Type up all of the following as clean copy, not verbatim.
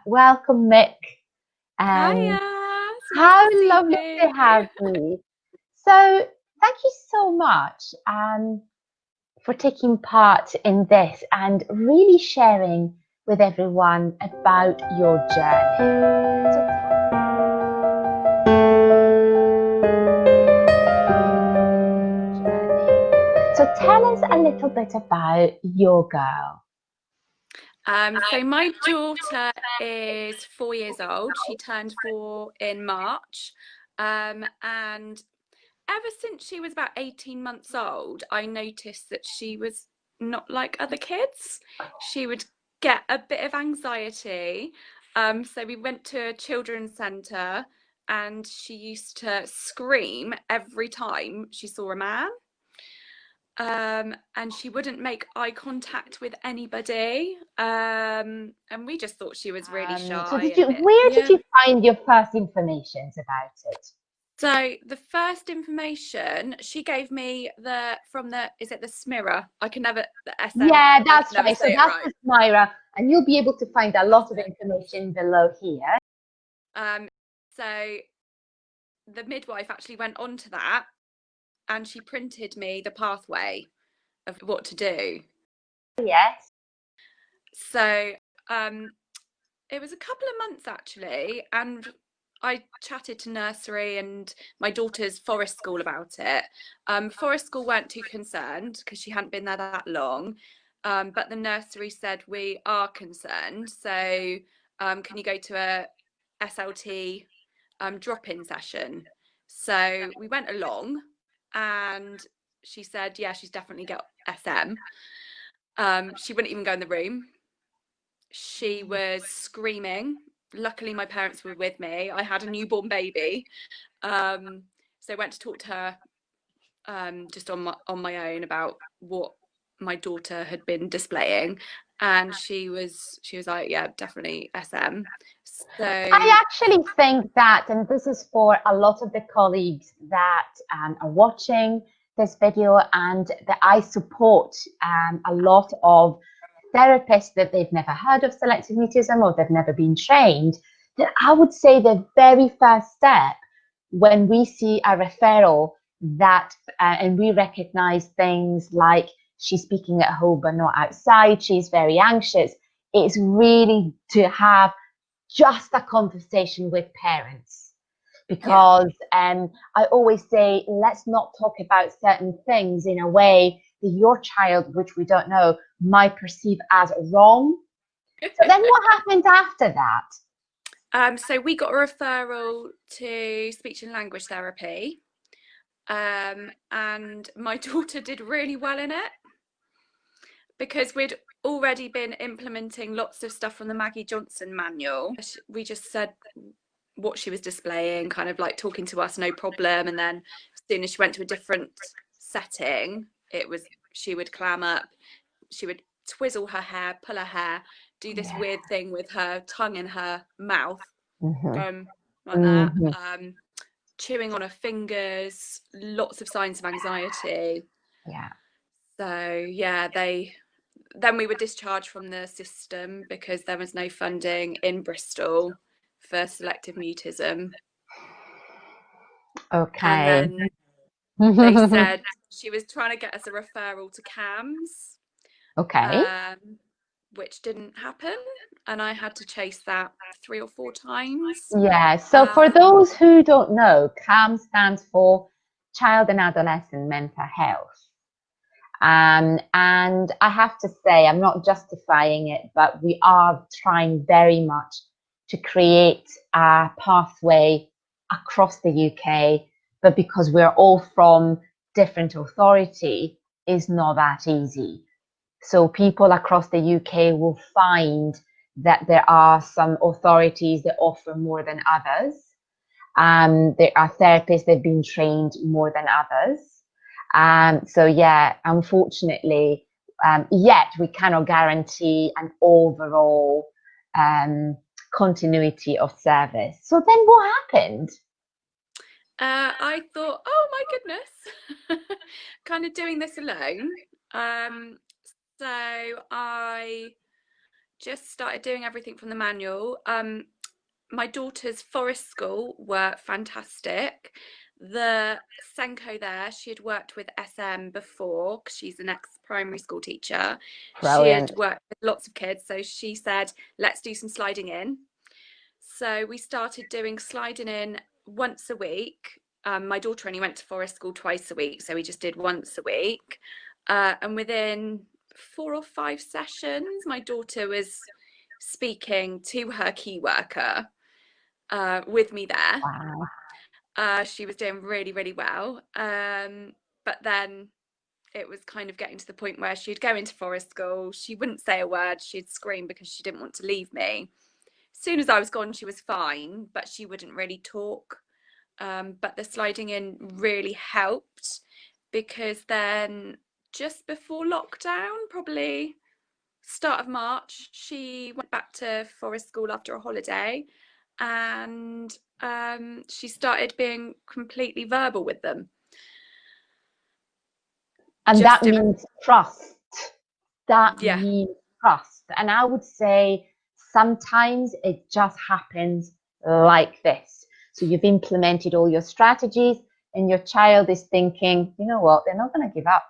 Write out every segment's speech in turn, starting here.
Welcome, Mick. Hiya, Um, it's nice how to see lovely to you. have you. So, thank you so much for taking part in this and really sharing with everyone about your journey. So tell us a little bit about your girl. So my daughter is 4 years old. She turned 4 in March. And ever since she was about 18 months old, I noticed that she was not like other kids. She would get a bit of anxiety. So we went to a children's centre and she used to scream every time she saw a man. And she wouldn't make eye contact with anybody. And we just thought she was really So shy did and a you, bit, where did yeah. you find your first information about it? So the first information she gave me is it the Smirror? I can never the SM. Yeah, I can that's never right. So say it that's right. the Myra, and you'll be able to find a lot That's of it. information below here. Um, so the midwife actually went on to that and she printed me the pathway of what to do. Yes. So it was a couple of months actually, and I chatted to nursery and my daughter's forest school about it. Forest school weren't too concerned because she hadn't been there that long, but the nursery said we are concerned. So can you go to a SLT drop-in session? So we went along, and she said, yeah, she's definitely got SM. She wouldn't even go in the room. She was screaming. Luckily, my parents were with me. I had a newborn baby, so I went to talk to her just on my own about what my daughter had been displaying, and she was like, yeah, definitely SM. So I actually think that, and this is for a lot of the colleagues that are watching this video, and that I support a lot of therapists that they've never heard of selective mutism or they've never been trained, that I would say the very first step when we see a referral that, and we recognize things like she's speaking at home but not outside, she's very anxious, it's really to have just a conversation with parents, yeah, because I always say, let's not talk about certain things in a way that your child, which we don't know, might perceive as wrong. So then what happened after that? so we got a referral to speech and language therapy, and my daughter did really well in it, because we'd already been implementing lots of stuff from the Maggie Johnson manual. We just said what she was displaying, kind of like talking to us, no problem. And then as soon as she went to a different setting, she would clam up, she would twizzle her hair, pull her hair, do this Yeah. weird thing with her tongue in her mouth, Mm-hmm. going like that, Mm-hmm. chewing on her fingers, lots of signs of anxiety. Yeah. So yeah, then we were discharged from the system because there was no funding in Bristol for selective mutism. And Okay. then they said she was trying to get us a referral to CAMS, Okay. which didn't happen. And I had to chase that 3 or 4 times. Yeah. So for Um, those who don't know, CAM stands for Child and Adolescent Mental Health. And I have to say, I'm not justifying it, but we are trying very much to create a pathway across the UK. But because we're all from different authority, is not that easy. So people across the UK will find that there are some authorities that offer more than others. There are therapists that have been trained more than others. So yeah, unfortunately, yet we cannot guarantee an overall continuity of service. So then what happened? I thought, oh my goodness, kind of doing this alone. So I just started doing everything from the manual. My daughter's forest school were fantastic. The Senko there, she had worked with SM before because she's an ex-primary school teacher. She had Brilliant. worked with lots of kids, so she said, let's do some sliding in. So we started doing sliding in once a week. My daughter only went to forest school twice a week, so we just did once a week. And within 4 or 5 sessions, my daughter was speaking to her key worker with me there. Wow. She was doing really, really well. But then it was kind of getting to the point where she'd go into forest school, she wouldn't say a word, she'd scream because she didn't want to leave me. As soon as I was gone, she was fine, but she wouldn't really talk. But the sliding in really helped because then just before lockdown, probably start of March, she went back to forest school after a holiday, and she started being completely verbal with them. And that Just in, means trust. That yeah, means trust. And I would say sometimes it just happens like this. So you've implemented all your strategies, and your child is thinking, you know what, they're not going to give up.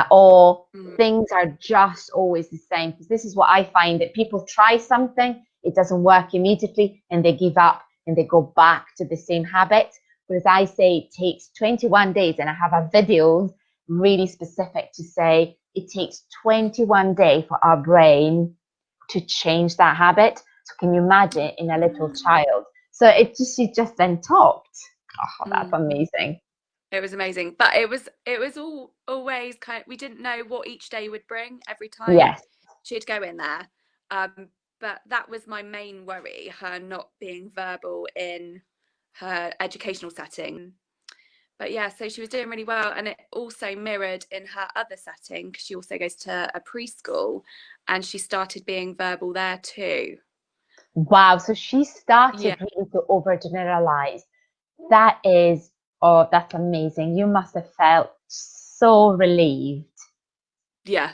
Or things are just always the same. Because this is what I find, that people try something, it doesn't work immediately, and they give up and they go back to the same habit. Whereas I say it takes 21 days, and I have a video really specific to say it takes 21 days for our brain to change that habit. So can you imagine in a little child? So she just then talked. Oh, that's amazing. it was amazing, but it was all always kind of, we didn't know what each day would bring every time Yes. she'd go in there. But that was my main worry, her not being verbal in her educational setting. But yeah, so she was doing really well, and it also mirrored in her other setting because she also goes to a preschool, and she started being verbal there too. Wow. So she started Yeah, really to overgeneralize. That is, oh, that's amazing. You must have felt so relieved. yeah.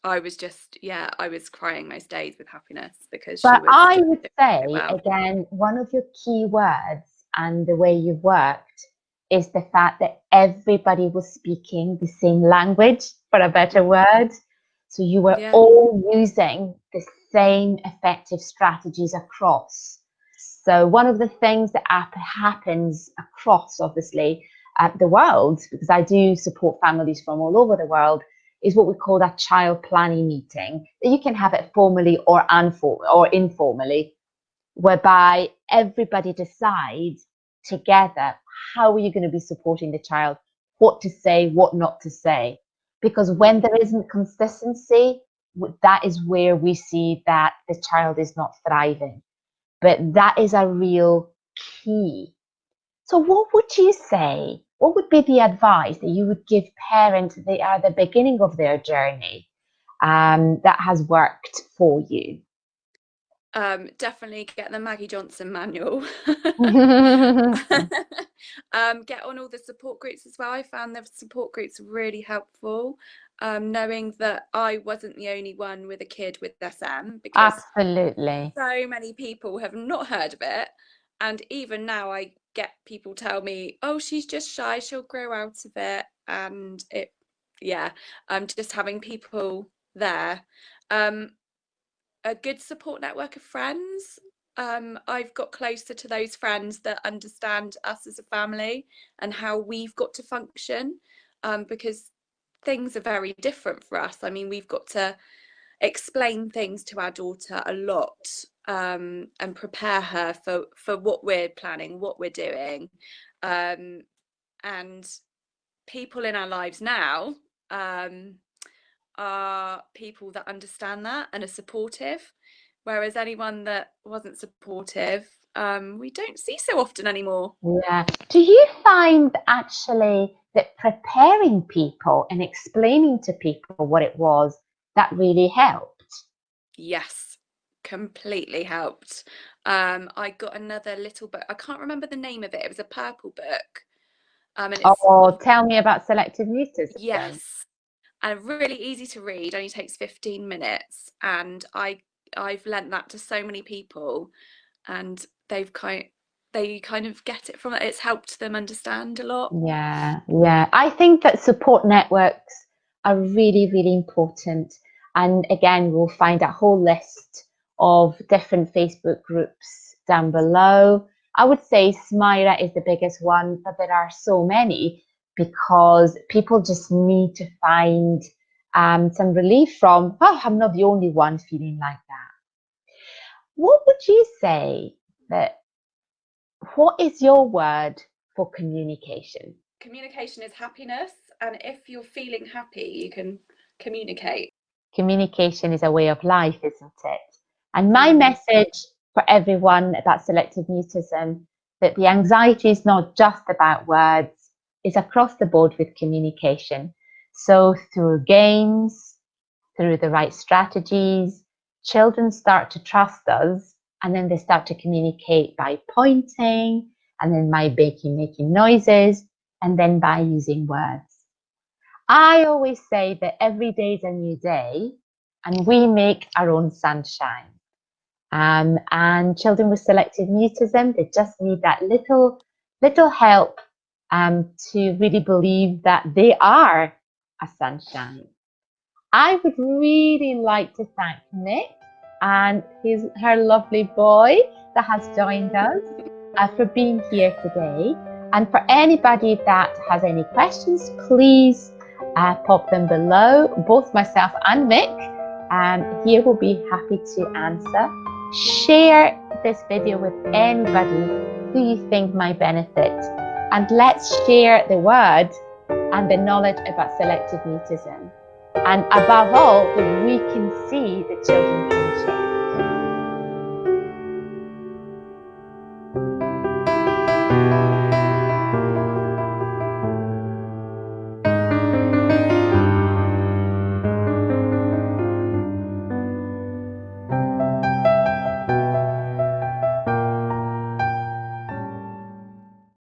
I was crying most days with happiness because she But was I just would doing so say, well. again, one of your key words and the way you've worked is the fact that everybody was speaking the same language, for a better word. So you were Yeah. all using the same effective strategies across. So one of the things that happens across, obviously, the world, because I do support families from all over the world, is what we call that child planning meeting, that you can have it formally or informally, whereby everybody decides together how are you going to be supporting the child, what to say, what not to say. Because when there isn't consistency, that is where we see that the child is not thriving. But that is a real key. So what would you say? What would be the advice that you would give parents that are at the beginning of their journey, that has worked for you? Definitely get the Maggie Johnson manual. Get on all the support groups as well. I found the support groups really helpful, knowing that I wasn't the only one with a kid with SM, because Absolutely. so many people have not heard of it. And even now I get people tell me, oh, she's just shy, she'll grow out of it. And it, yeah, just having people there. A good support network of friends. I've got closer to those friends that understand us as a family and how we've got to function, because things are very different for us. I mean, we've got to explain things to our daughter a lot, and prepare her for what we're planning, what we're doing, and people in our lives now, are people that understand that and are supportive, whereas anyone that wasn't supportive, we don't see so often anymore. Yeah. Do you find actually that preparing people and explaining to people what it was, that really helped? Yes, completely helped. I got another little book. I can't remember the name of it. It was a purple book. And it's, Oh, tell me about selective mutism. yes. and really easy to read, only takes 15 minutes. And I've lent that to so many people, and they kind of get it from it. It's helped them understand a lot. Yeah, yeah. I think that support networks are really, really important. And again, we'll find a whole list of different Facebook groups down below. I would say Smira is the biggest one, but there are so many because people just need to find some relief from, oh, I'm not the only one feeling like that. What would you say that, what is your word for communication? Communication is happiness, and if you're feeling happy, you can communicate. Communication is a way of life, isn't it? And my message for everyone about selective mutism, that the anxiety is not just about words, it's across the board with communication. So through games, through the right strategies, children start to trust us, and then they start to communicate by pointing, and then by making noises, and then by using words. I always say that every day is a new day, and we make our own sunshine. And children with selective mutism, they just need that little help to really believe that they are a sunshine. I would really like to thank Nick and her lovely boy that has joined us for being here today. And for anybody that has any questions, please pop them below. Both myself and Mick here will be happy to answer. Share this video with anybody who you think might benefit. And let's share the word and the knowledge about selective mutism. And above all, that we can see that children can change.